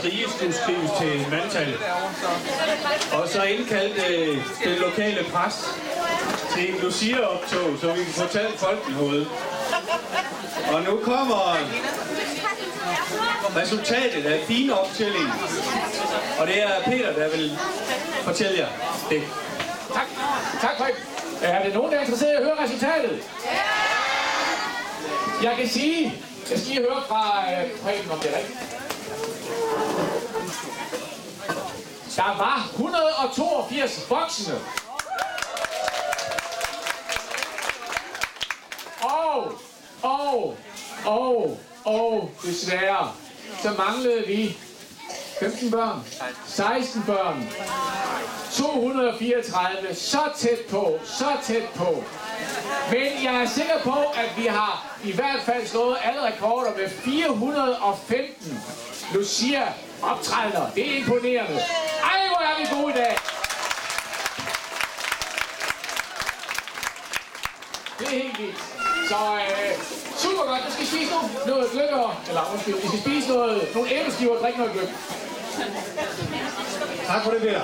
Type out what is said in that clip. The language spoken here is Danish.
rigest skulle skrives til mandtal. Og så indkaldt den lokale præst til en Lucia-optog, så vi kan fortælle folk i hovedet. Og nu kommer resultatet af fin optælling. Og det er Peter, der vil fortælle jer det. Tak. Tak, Preben. Er det nogen, der er interesseret i at høre resultatet? Jeg kan sige, jeg skal lige høre fra Preben, om det er rigtigt. Der var 182 voksne. Og desværre, så manglede vi 15 børn, 16 børn, 234, så tæt på. Men jeg er sikker på, at vi har i hvert fald slået alle rekorder med 415 Lucia-optrædener. Det er imponerende. Ej, hvor er vi gode i dag! Det er helt vildt. Så super godt. Nu skal I spise noget gløgg, eller undskyld, I skal spise nogle æbleskiver og drikke noget gløgg. Tak for det, Peter.